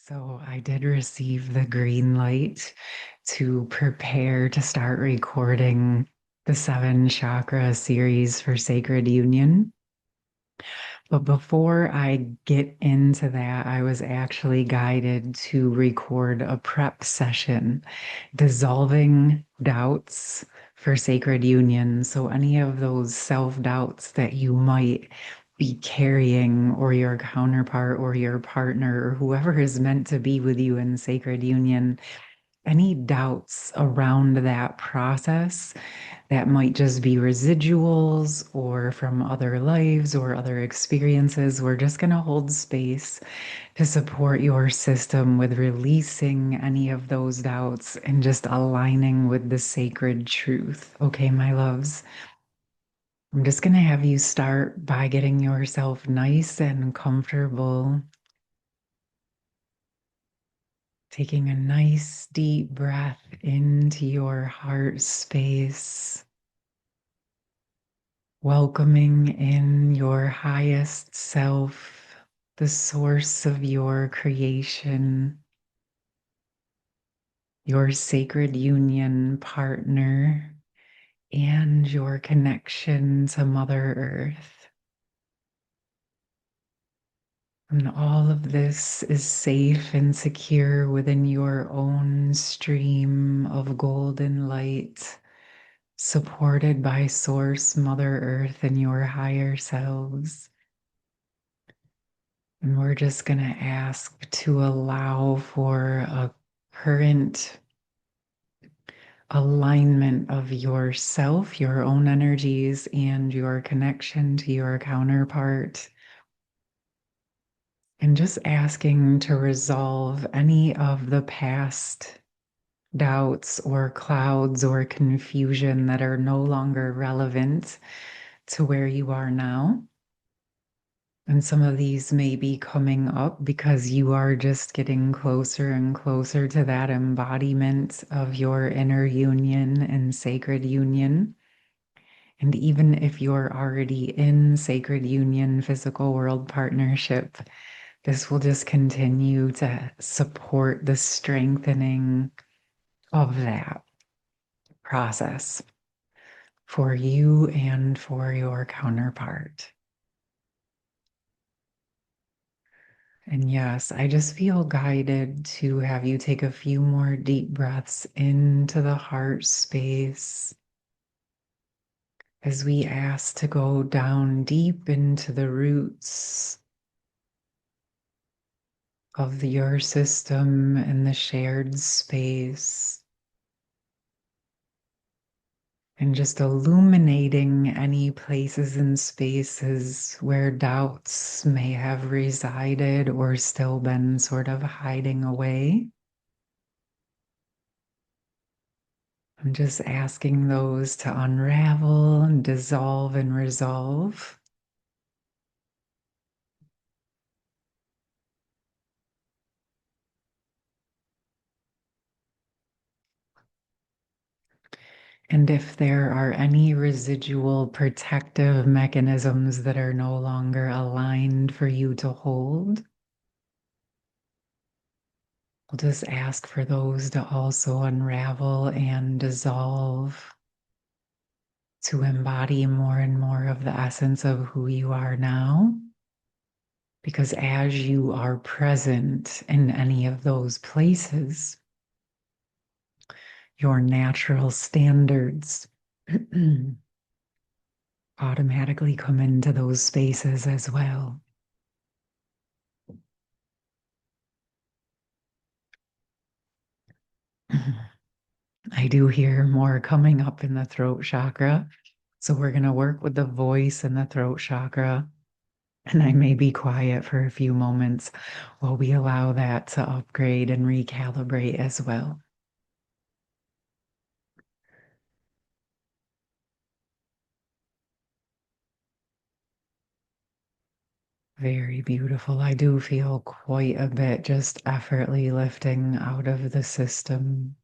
So I did receive the green light to prepare to start recording the seven chakra series for Sacred Union. But before I get into that, I was actually guided to record a prep session, dissolving doubts for Sacred Union. So any of those self-doubts that you might be carrying, or your counterpart or your partner or whoever is meant to be with you in Sacred Union, any doubts around that process that might just be residuals or from other lives or other experiences. We're just going to hold space to support your system with releasing any of those doubts and just aligning with the sacred truth. Okay, my loves. I'm just going to have you start by getting yourself nice and comfortable, taking a nice deep breath into your heart space, welcoming in your highest self, the source of your creation, your sacred union partner, and your connection to Mother Earth. And all of this is safe and secure within your own stream of golden light, supported by Source, Mother Earth, and your higher selves. And we're just going to ask to allow for a current alignment of yourself, your own energies, and your connection to your counterpart. And just asking to resolve any of the past doubts or clouds or confusion that are no longer relevant to where you are now. And some of these may be coming up because you are just getting closer and closer to that embodiment of your inner union and sacred union. And even if you're already in sacred union, physical world partnership, this will just continue to support the strengthening of that process for you and for your counterpart. And yes, I just feel guided to have you take a few more deep breaths into the heart space as we ask to go down deep into the roots of your system and the shared space, and just illuminating any places and spaces where doubts may have resided or still been sort of hiding away. I'm just asking those to unravel and dissolve and resolve. And if there are any residual protective mechanisms that are no longer aligned for you to hold, we'll just ask for those to also unravel and dissolve, to embody more and more of the essence of who you are now. Because as you are present in any of those places, your natural standards automatically come into those spaces as well. I do hear more coming up in the throat chakra. So we're going to work with the voice and the throat chakra. And I may be quiet for a few moments while we allow that to upgrade and recalibrate as well. Very beautiful. I do feel quite a bit just effortlessly lifting out of the system.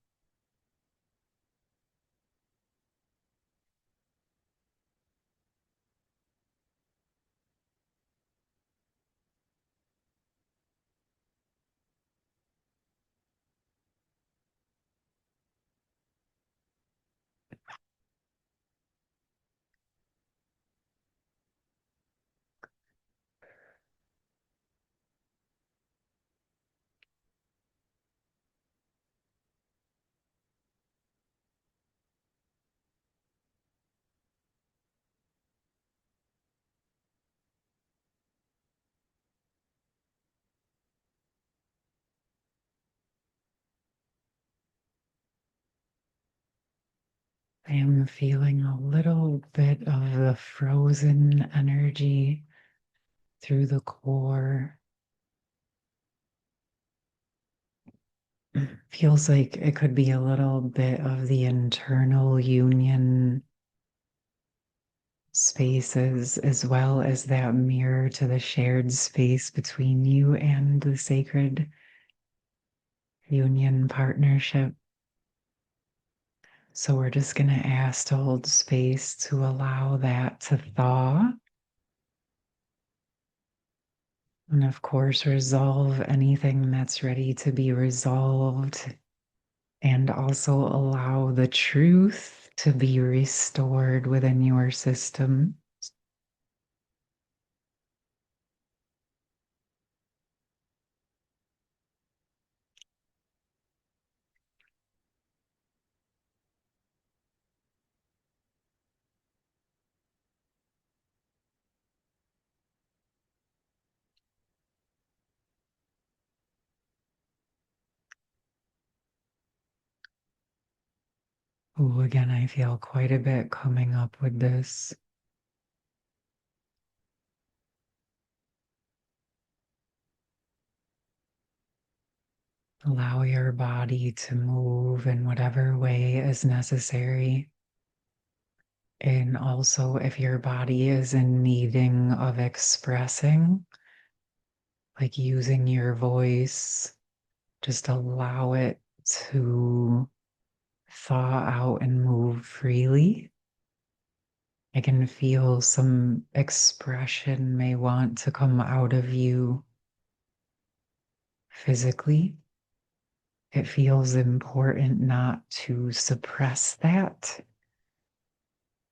I am feeling a little bit of the frozen energy through the core. Feels like it could be a little bit of the internal union spaces, as well as that mirror to the shared space between you and the sacred union partnership. So we're just going to ask to hold space to allow that to thaw. And of course, resolve anything that's ready to be resolved. And also allow the truth to be restored within your system. Oh, again, I feel quite a bit coming up with this. Allow your body to move in whatever way is necessary. And also, if your body is in needing of expressing, like using your voice, just allow it to thaw out and move freely. I can feel some expression may want to come out of you physically. It feels important not to suppress that.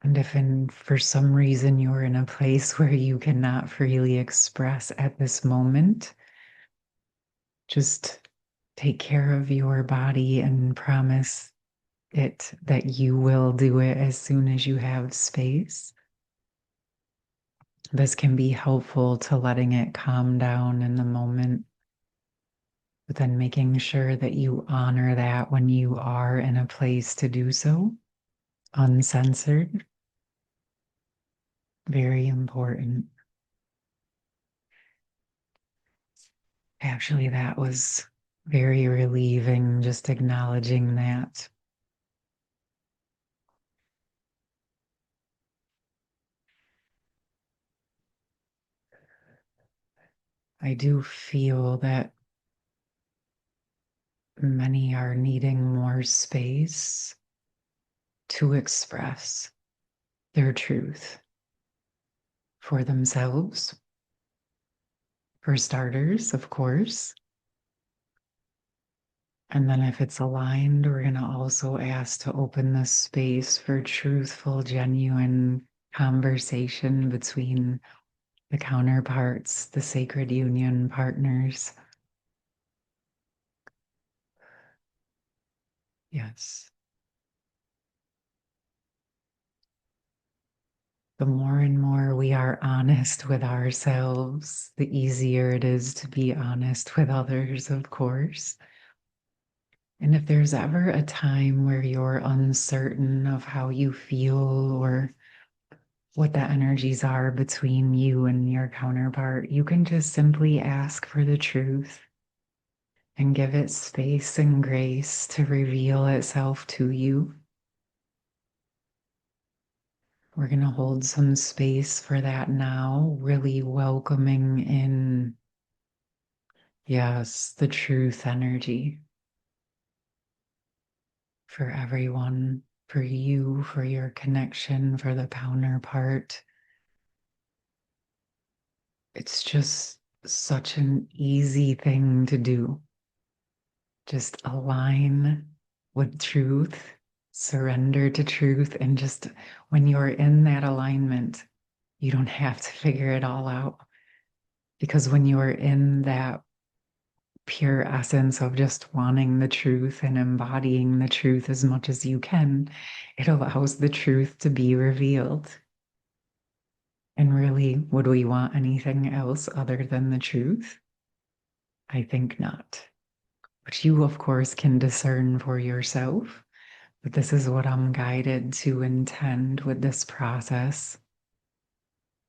And if for some reason you're in a place where you cannot freely express at this moment, just take care of your body and promise it that you will do it as soon as you have space. This can be helpful to letting it calm down in the moment, but then making sure that you honor that when you are in a place to do so, uncensored. Very important. Actually, that was very relieving, just acknowledging that. I do feel that many are needing more space to express their truth for themselves, for starters, of course. And then, if it's aligned, we're going to also ask to open the space for truthful, genuine conversation between the counterparts, the sacred union partners. Yes. The more and more we are honest with ourselves, the easier it is to be honest with others, of course. And if there's ever a time where you're uncertain of how you feel or what the energies are between you and your counterpart, you can just simply ask for the truth and give it space and grace to reveal itself to you. We're going to hold some space for that now, really welcoming in, yes, the truth energy for everyone, for you, for your connection, for the counterpart. It's just such an easy thing to do. Just align with truth, surrender to truth, and just when you're in that alignment, you don't have to figure it all out. Because when you're in that pure essence of just wanting the truth and embodying the truth as much as you can, it allows the truth to be revealed. And really, would we want anything else other than the truth? I think not. But you, of course, can discern for yourself. But this is what I'm guided to intend with this process.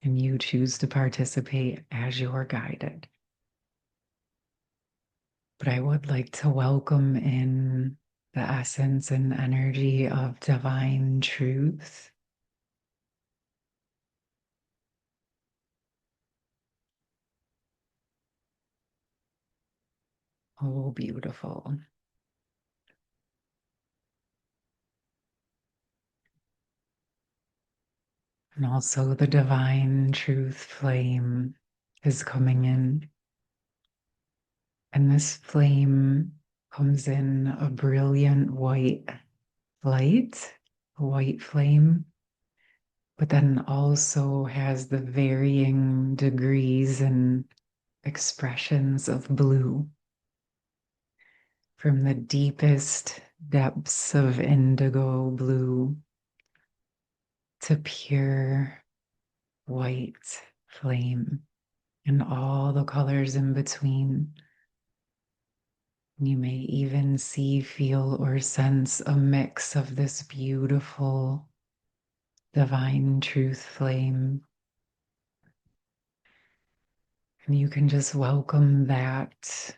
And you choose to participate as you're guided. But I would like to welcome in the essence and energy of divine truth. Oh, beautiful. And also the divine truth flame is coming in. And this flame comes in a brilliant white light, a white flame, but then also has the varying degrees and expressions of blue. From the deepest depths of indigo blue to pure white flame and all the colors in between. You may even see, feel, or sense a mix of this beautiful divine truth flame. And you can just welcome that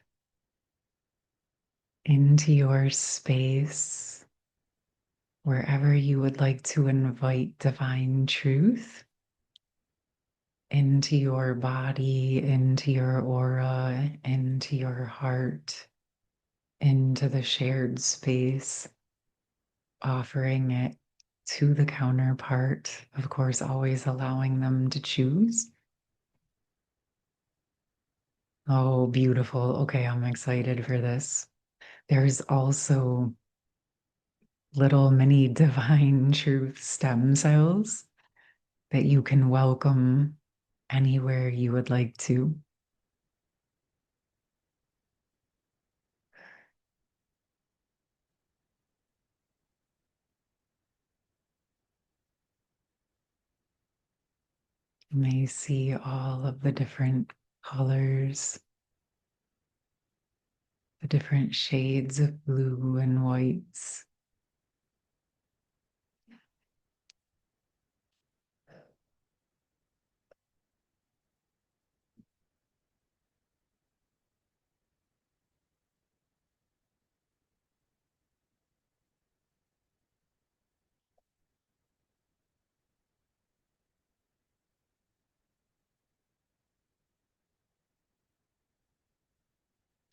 into your space, wherever you would like to invite divine truth into your body, into your aura, into your heart, into the shared space, offering it to the counterpart, of course, always allowing them to choose. Oh, beautiful. Okay, I'm excited for this. There's also little mini divine truth stem cells that you can welcome anywhere you would like to. You may see all of the different colors, the different shades of blue and whites.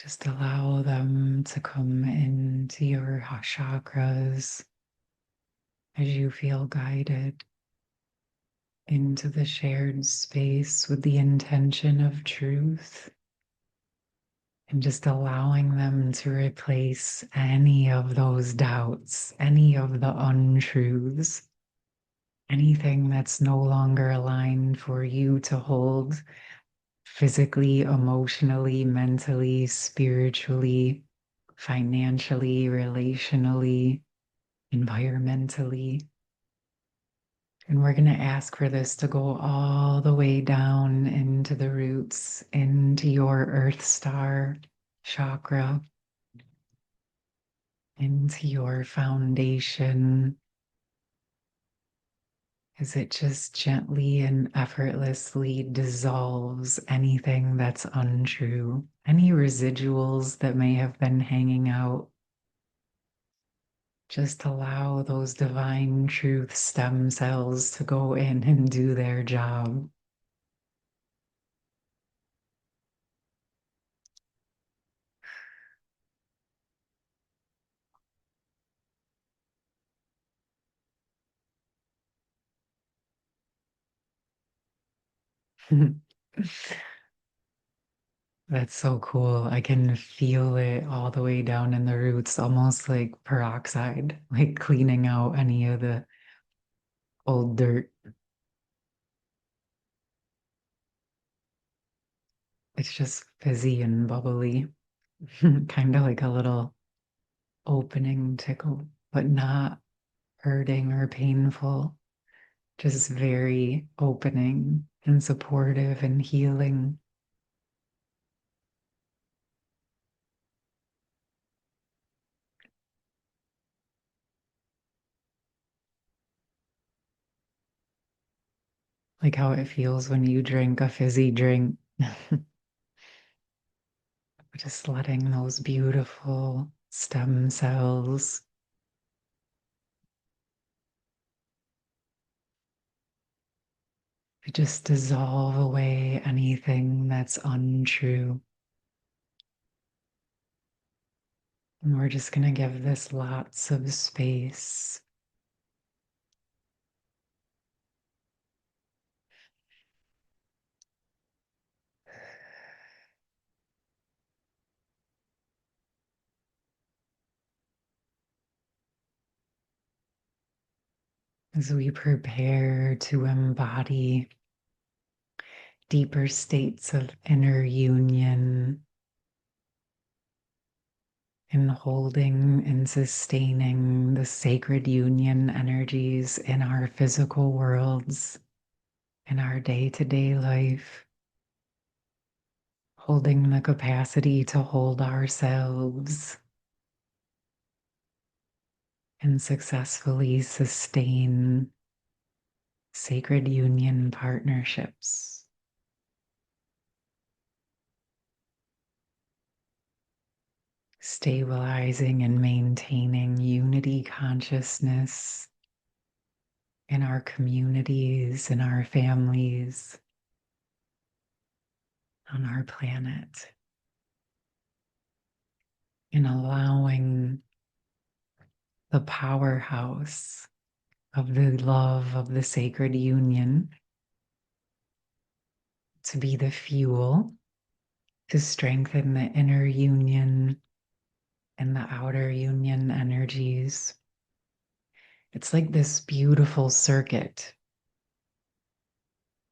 Just allow them to come into your chakras as you feel guided into the shared space with the intention of truth, and just allowing them to replace any of those doubts, any of the untruths, anything that's no longer aligned for you to hold physically, emotionally, mentally, spiritually, financially, relationally, environmentally. And we're going to ask for this to go all the way down into the roots, into your earth star chakra, into your foundation, as it just gently and effortlessly dissolves anything that's untrue, any residuals that may have been hanging out. Just allow those divine truth stem cells to go in and do their job. That's so cool. I can feel it all the way down in the roots, almost like peroxide, like cleaning out any of the old dirt. It's just fizzy and bubbly, kind of like a little opening tickle, but not hurting or painful, just very opening and supportive and healing. like how it feels when you drink a fizzy drink. Just letting those beautiful stem cells just dissolve away anything that's untrue. And we're just going to give this lots of space. As we prepare to embody deeper states of inner union and holding and sustaining the sacred union energies in our physical worlds, in our day to day life, holding the capacity to hold ourselves and successfully sustain sacred union partnerships. Stabilizing and maintaining unity consciousness in our communities, in our families, on our planet, and allowing the powerhouse of the love of the sacred union to be the fuel to strengthen the inner union and the outer union energies. It's like this beautiful circuit.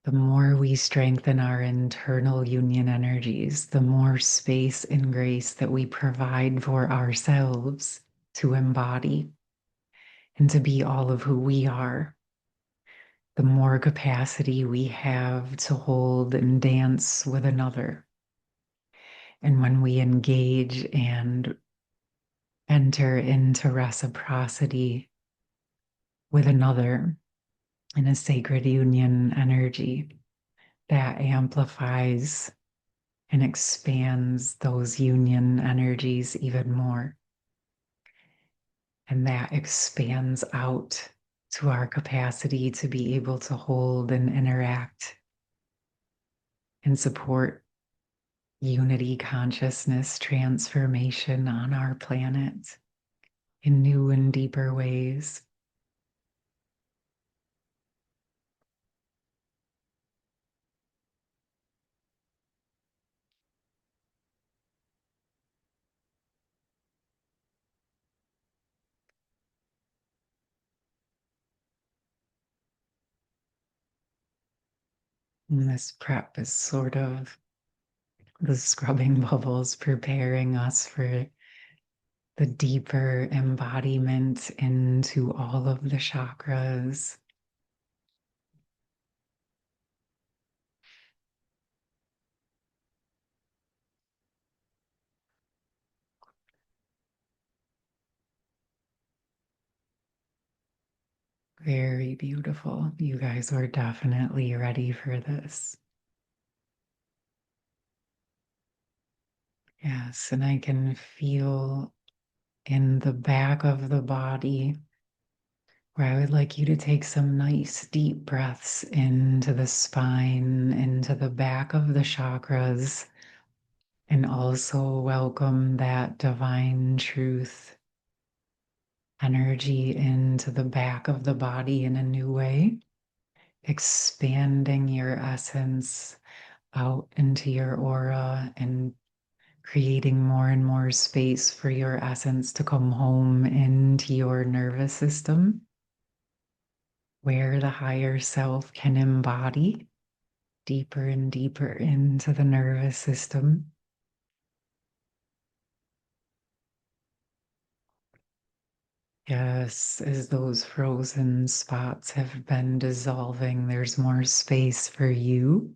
The more we strengthen our internal union energies, the more space and grace that we provide for ourselves to embody and to be all of who we are, the more capacity we have to hold and dance with another. And when we engage and enter into reciprocity with another in a sacred union energy, that amplifies and expands those union energies even more. And that expands out to our capacity to be able to hold and interact and support unity consciousness transformation on our planet in new and deeper ways. And this prep is sort of the scrubbing bubbles preparing us for the deeper embodiment into all of the chakras. Very beautiful. You guys are definitely ready for this. Yes, and I can feel in the back of the body where I would like you to take some nice deep breaths into the spine, into the back of the chakras, and also welcome that divine truth energy into the back of the body in a new way, expanding your essence out into your aura and creating more and more space for your essence to come home into your nervous system, where the higher self can embody deeper and deeper into the nervous system. Yes, as those frozen spots have been dissolving, there's more space for you.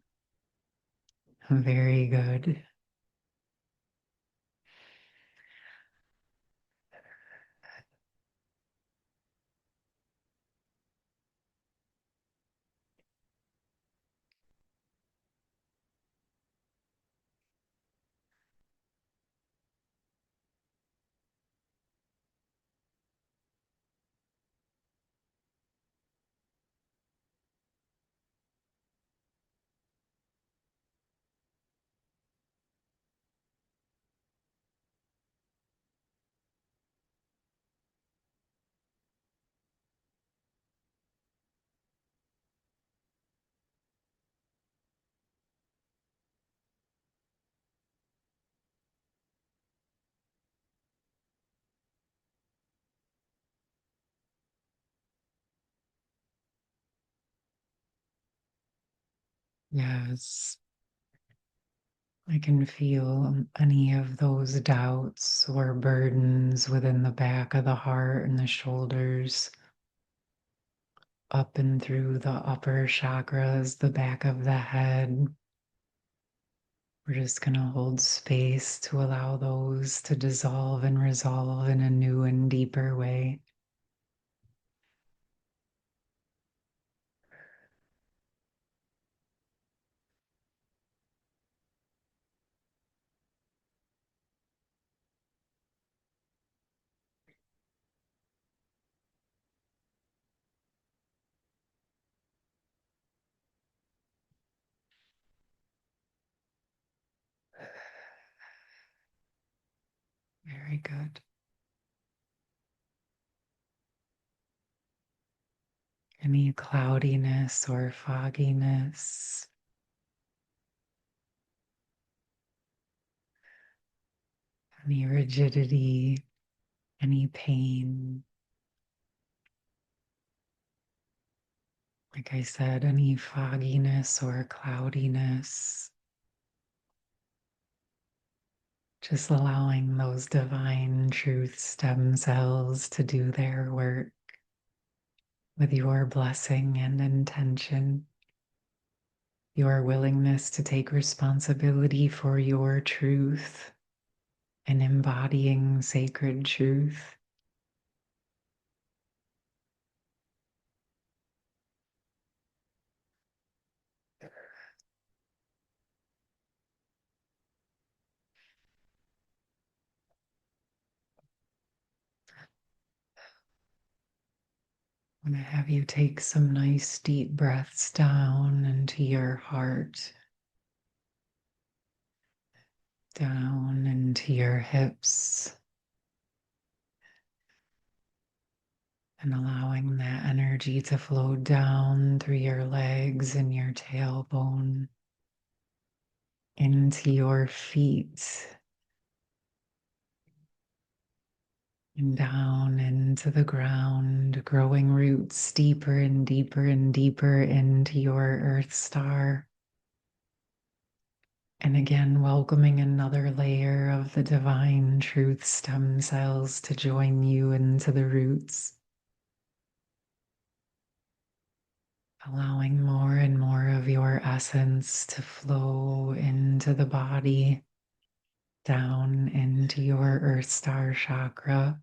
Very good. Yes, I can feel any of those doubts or burdens within the back of the heart and the shoulders, up and through the upper chakras, the back of the head. We're just going to hold space to allow those to dissolve and resolve in a new and deeper way. Very good. Any cloudiness or fogginess, any rigidity, any pain. Like I said, any fogginess or cloudiness, just allowing those divine truth stem cells to do their work with your blessing and intention, your willingness to take responsibility for your truth and embodying sacred truth. I'm going to have you take some nice deep breaths down into your heart, down into your hips, and allowing that energy to flow down through your legs and your tailbone into your feet and down into the ground, growing roots deeper and deeper and deeper into your earth star. And again, welcoming another layer of the divine truth stem cells to join you into the roots, allowing more and more of your essence to flow into the body, down into your earth star chakra.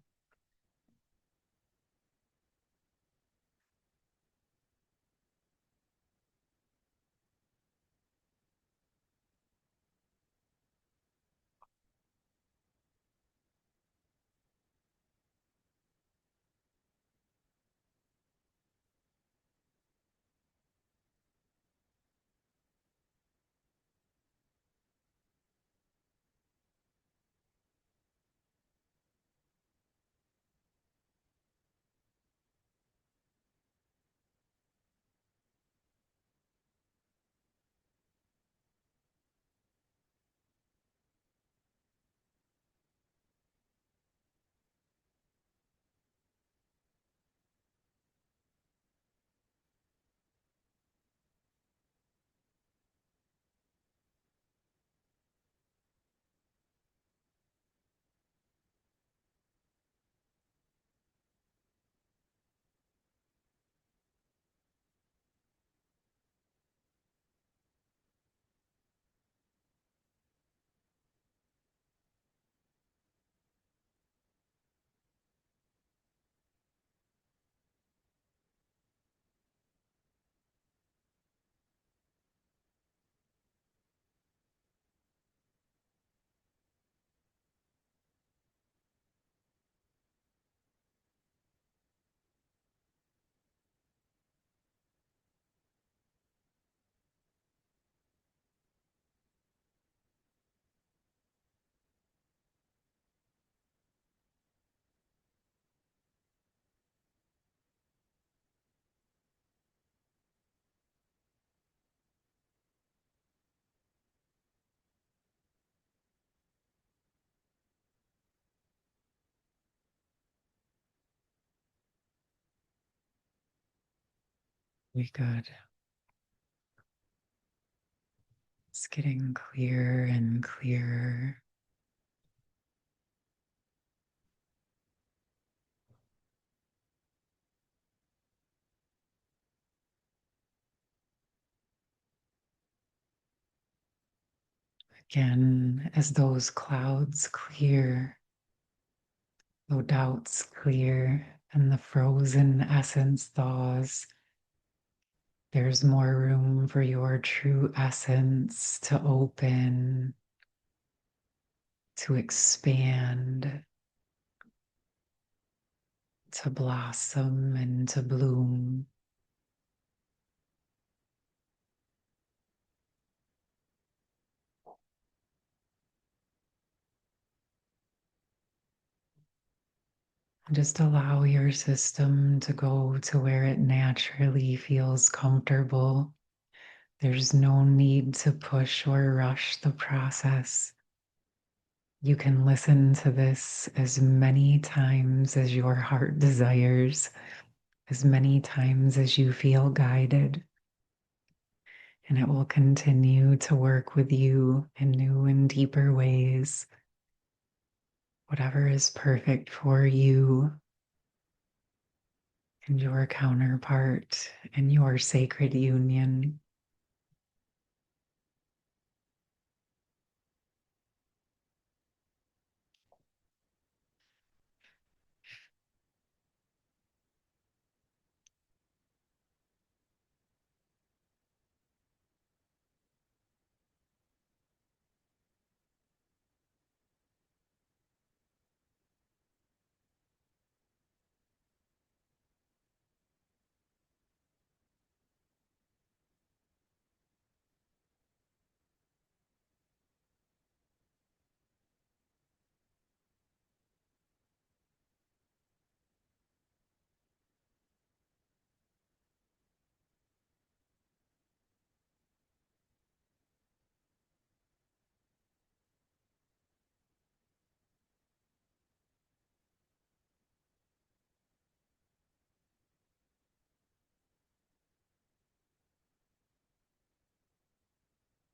Very good. It's getting clearer and clearer. Again, as those clouds clear, those doubts clear, and the frozen essence thaws, there's more room for your true essence to open, to expand, to blossom, and to bloom. Just allow your system to go to where it naturally feels comfortable. There's no need to push or rush the process. You can listen to this as many times as your heart desires, as many times as you feel guided, and it will continue to work with you in new and deeper ways. Whatever is perfect for you and your counterpart and your sacred union.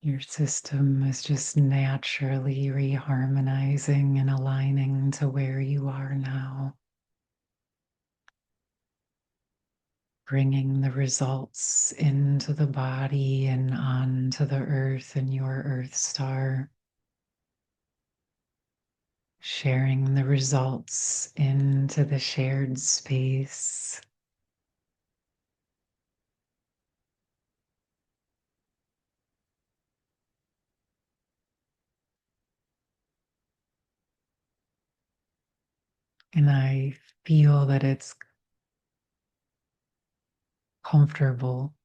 Your system is just naturally reharmonizing and aligning to where you are now, bringing the results into the body and onto the earth and your earth star, sharing the results into the shared space. And I feel that it's comfortable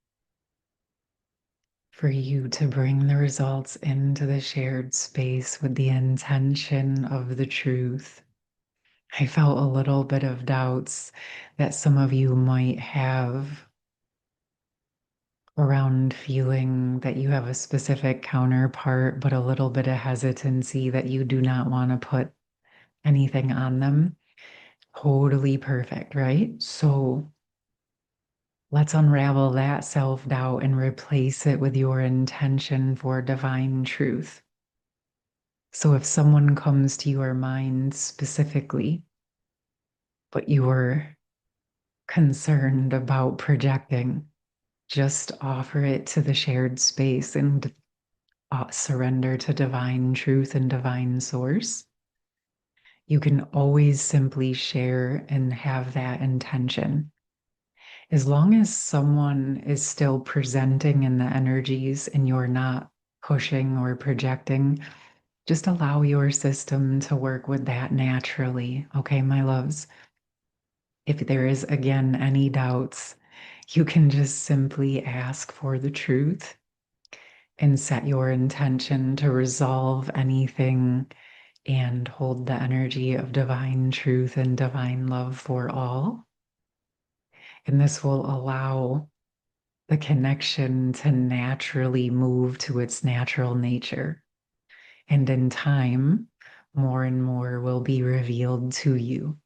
for you to bring the results into the shared space with the intention of the truth. I felt a little bit of doubts that some of you might have around feeling that you have a specific counterpart, but a little bit of hesitancy that you do not want to put anything on them. Totally perfect, right? So let's unravel that self doubt and replace it with your intention for divine truth. So if someone comes to your mind specifically, but you're concerned about projecting, just offer it to the shared space and surrender to divine truth and divine source. You can always simply share and have that intention. As long as someone is still presenting in the energies and you're not pushing or projecting, just allow your system to work with that naturally. Okay, my loves? If there is again any doubts, you can just simply ask for the truth and set your intention to resolve anything and hold the energy of divine truth and divine love for all. And this will allow the connection to naturally move to its natural nature. And in time, more and more will be revealed to you.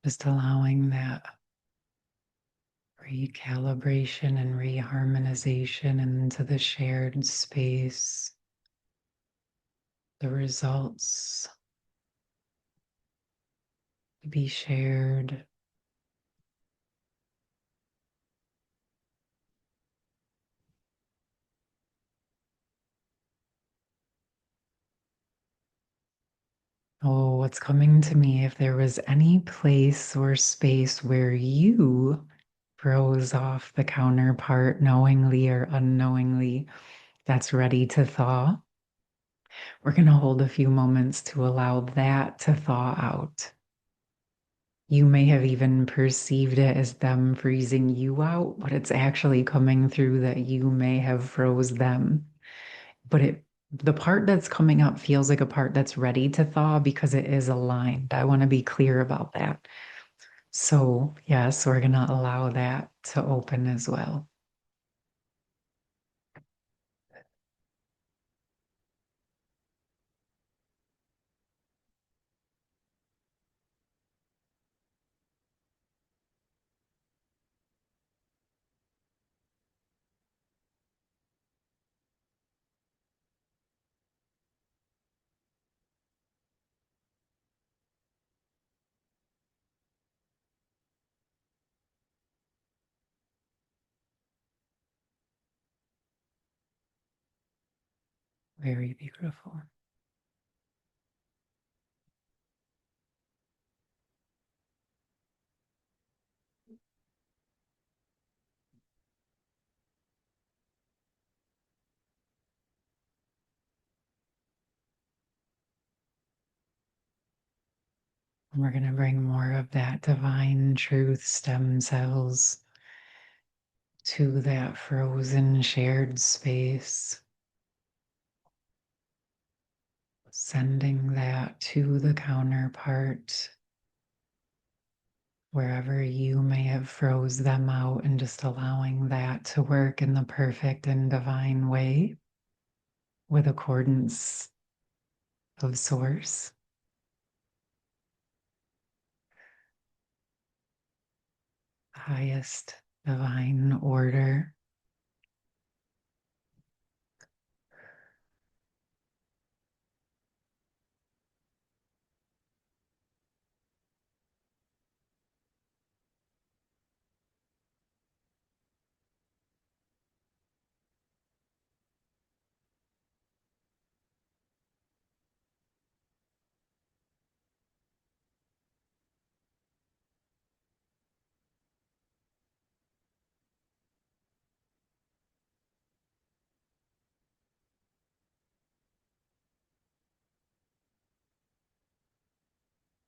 Just allowing that recalibration and reharmonization into the shared space, the results to be shared. Oh, what's coming to me, if there was any place or space where you froze off the counterpart knowingly or unknowingly, that's ready to thaw. We're going to hold a few moments to allow that to thaw out. You may have even perceived it as them freezing you out, but it's actually coming through that you may have froze them. But the part that's coming up feels like a part that's ready to thaw because it is aligned. I want to be clear about that. So, yes, we're going to allow that to open as well. Very beautiful. And we're going to bring more of that divine truth stem cells to that frozen shared space, sending that to the counterpart, wherever you may have froze them out, and just allowing that to work in the perfect and divine way with accordance of source, highest divine order.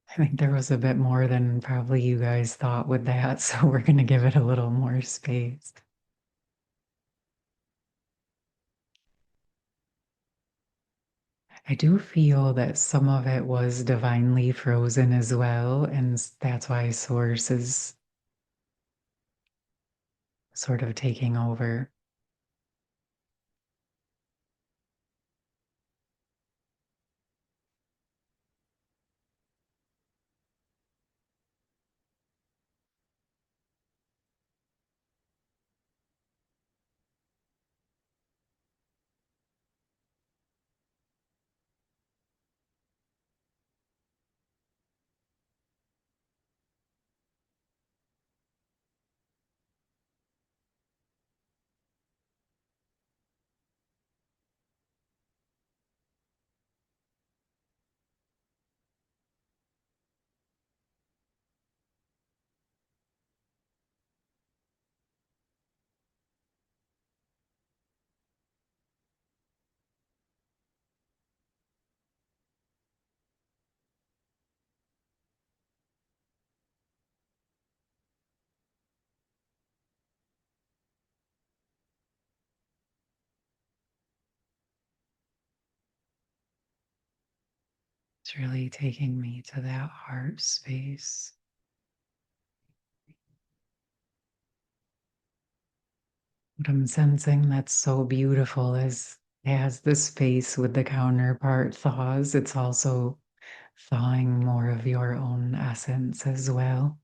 I think there was a bit more than probably you guys thought with that, so we're going to give it a little more space. I do feel that some of it was divinely frozen as well, and that's why Source is sort of taking over. It's really taking me to that heart space. What I'm sensing that's so beautiful is as the space with the counterpart thaws, it's also thawing more of your own essence as well.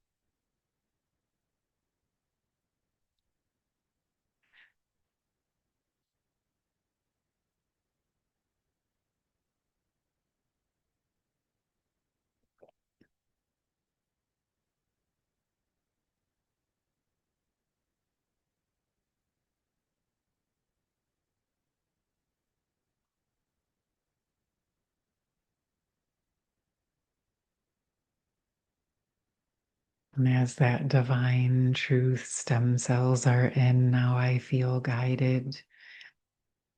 And as that divine truth stem cells are in, now I feel guided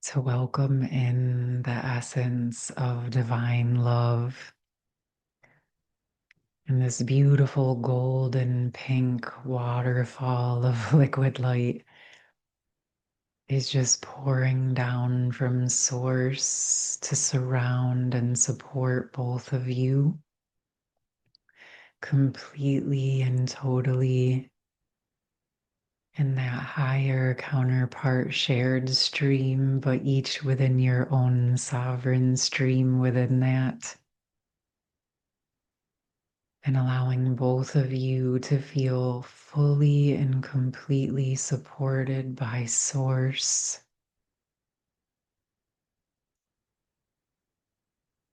to welcome in the essence of divine love. And this beautiful golden pink waterfall of liquid light is just pouring down from source to surround and support both of you completely and totally in that higher counterpart shared stream, but each within your own sovereign stream within that. And allowing both of you to feel fully and completely supported by Source.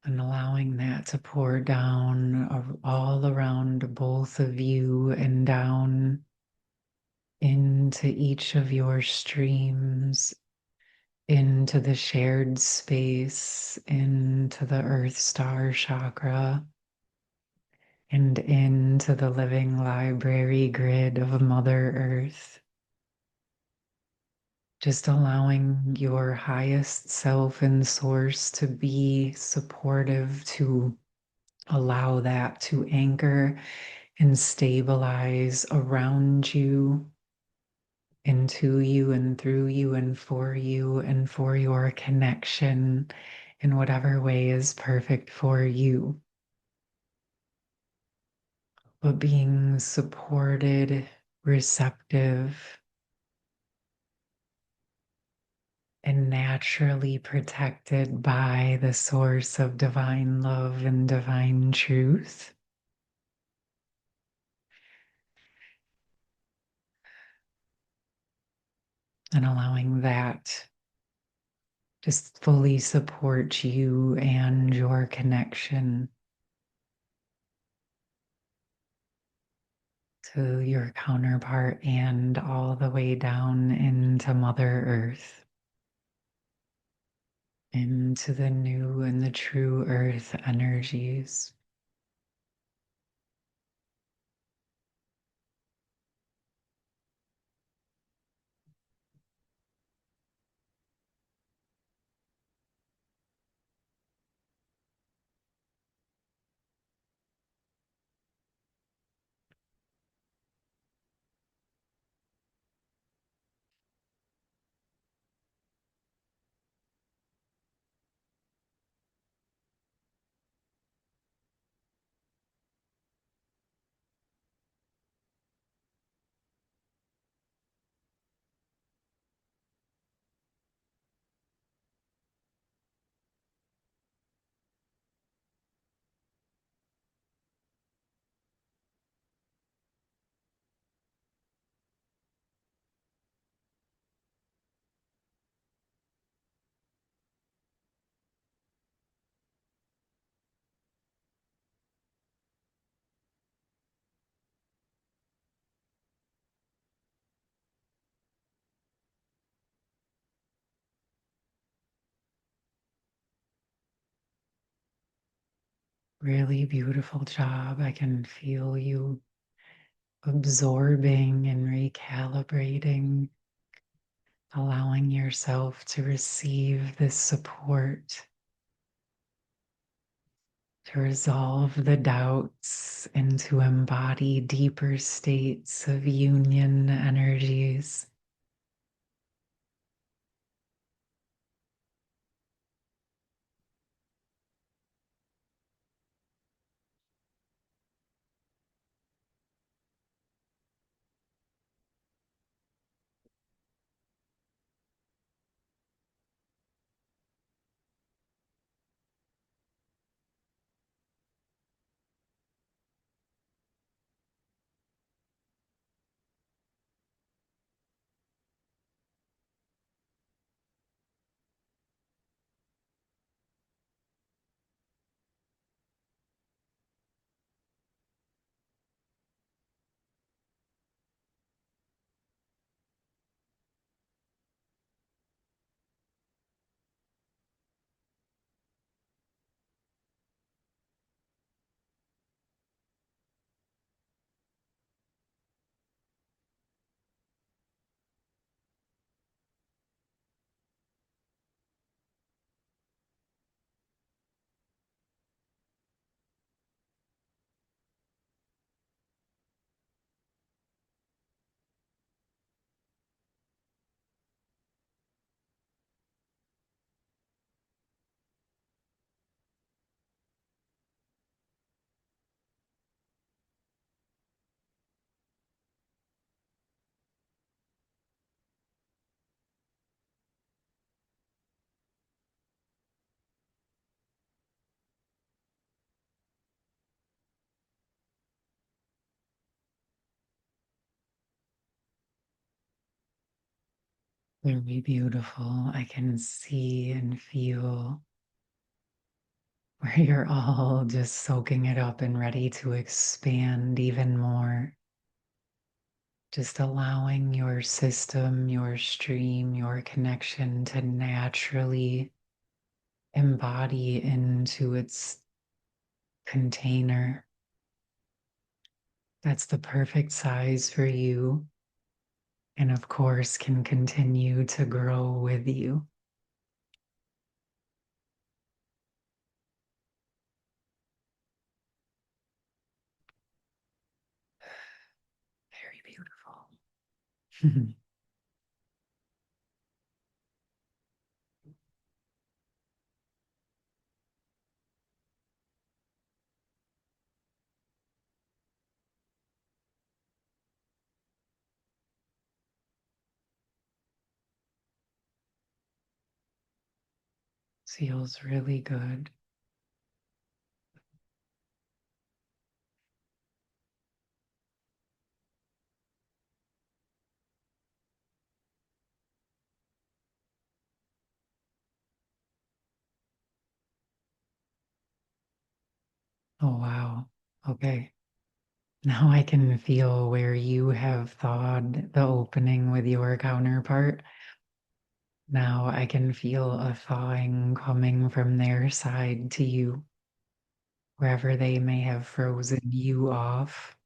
And allowing that to pour down all around both of you and down into each of your streams, into the shared space, into the Earth Star chakra, and into the living library grid of Mother Earth. Just allowing your highest self and source to be supportive, to allow that to anchor and stabilize around you, into you, and through you, and for your connection in whatever way is perfect for you. But being supported, receptive, and naturally protected by the source of divine love and divine truth. And allowing that just fully support you and your connection to your counterpart and all the way down into Mother Earth, into the new and the true earth energies. Really beautiful job. I can feel you absorbing and recalibrating, allowing yourself to receive this support, to resolve the doubts and to embody deeper states of union energies. Very beautiful. I can see and feel where you're all just soaking it up and ready to expand even more. Just allowing your system, your stream, your connection to naturally embody into its container. That's the perfect size for you. And of course, can continue to grow with you. Very beautiful. Feels really good. Oh, wow. Okay. Now I can feel where you have thawed the opening with your counterpart. Now I can feel a thawing coming from their side to you, wherever they may have frozen you off.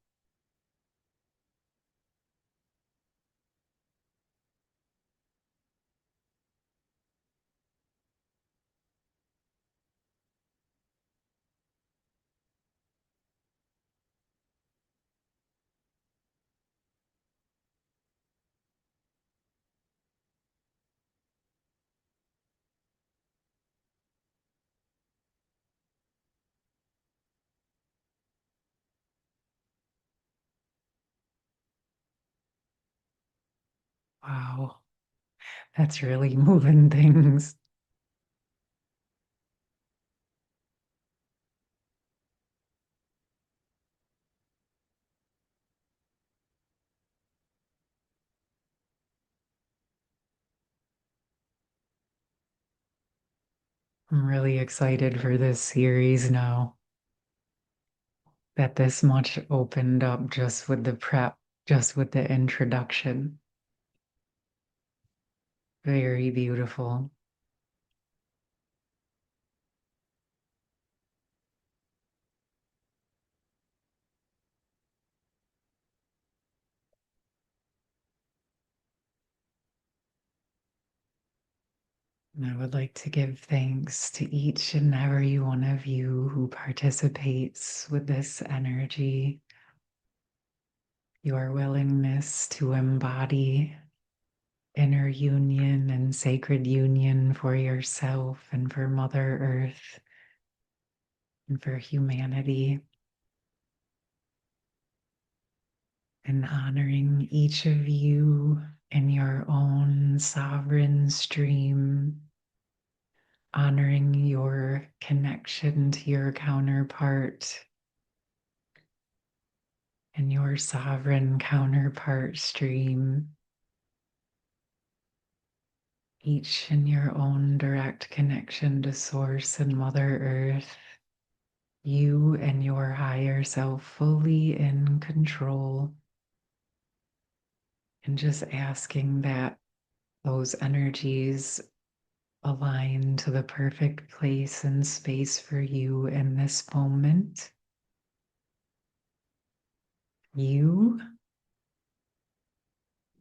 Wow, that's really moving things. I'm really excited for this series now that this much opened up just with the prep, just with the introduction. Very beautiful. And I would like to give thanks to each and every one of you who participates with this energy, your willingness to embody inner union and sacred union for yourself and for Mother Earth and for humanity, and honoring each of you in your own sovereign stream, honoring your connection to your counterpart and your sovereign counterpart stream, each in your own direct connection to Source and Mother Earth, you and your higher self fully in control, and just asking that those energies align to the perfect place and space for you in this moment. You,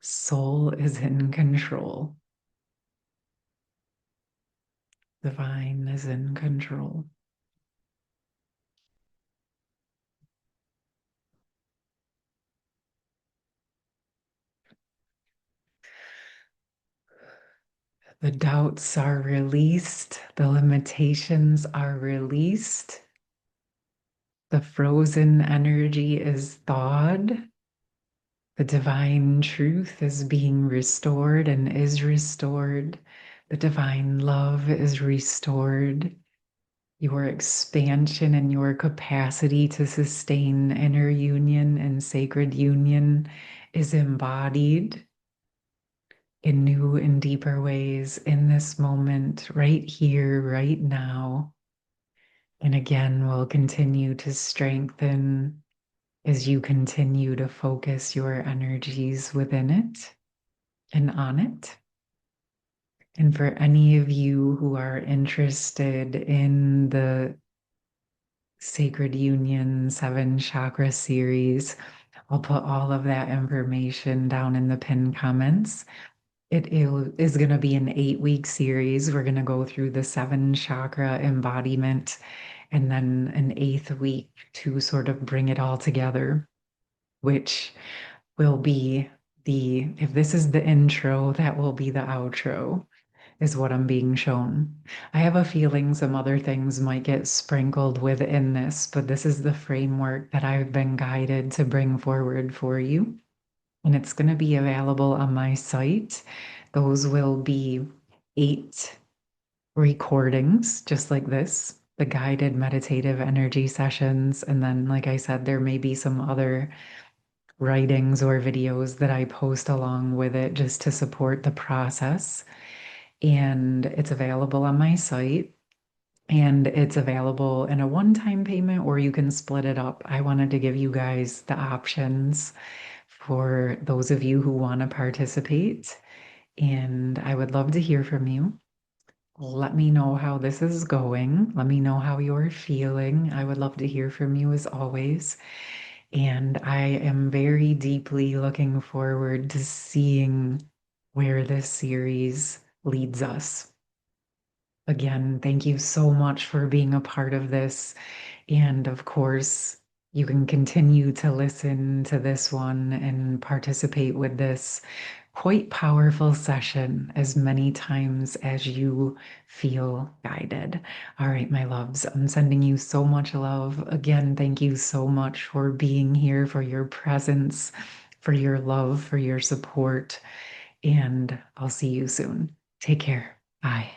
soul, is in control. Divine is in control. The doubts are released, the limitations are released, the frozen energy is thawed, the divine truth is being restored and is restored, the divine love is restored. Your expansion and your capacity to sustain inner union and sacred union is embodied. in new and deeper ways in this moment, right here, right now. And again, we'll continue to strengthen as you continue to focus your energies within it and on it. And for any of you who are interested in the Sacred Union 7 Chakra series, I'll put all of that information down in the pinned comments. It is going to be an 8-week series. We're going to go through the 7 chakra embodiment and then an 8th week to sort of bring it all together, which will be if this is the intro, that will be the outro, is what I'm being shown. I have a feeling some other things might get sprinkled within this, but this is the framework that I've been guided to bring forward for you. And it's going to be available on my site. Those will be 8 recordings, just like this, the guided meditative energy sessions. And then, like I said, there may be some other writings or videos that I post along with it just to support the process. And it's available on my site. And it's available in a one-time payment, or you can split it up. I wanted to give you guys the options for those of you who want to participate. And I would love to hear from you. Let me know how this is going. Let me know how you're feeling. I would love to hear from you as always. And I am very deeply looking forward to seeing where this series leads us. Again, thank you so much for being a part of this. And of course, you can continue to listen to this one and participate with this quite powerful session as many times as you feel guided. All right, my loves, I'm sending you so much love. Again, thank you so much for being here, for your presence, for your love, for your support. And I'll see you soon. Take care. Bye.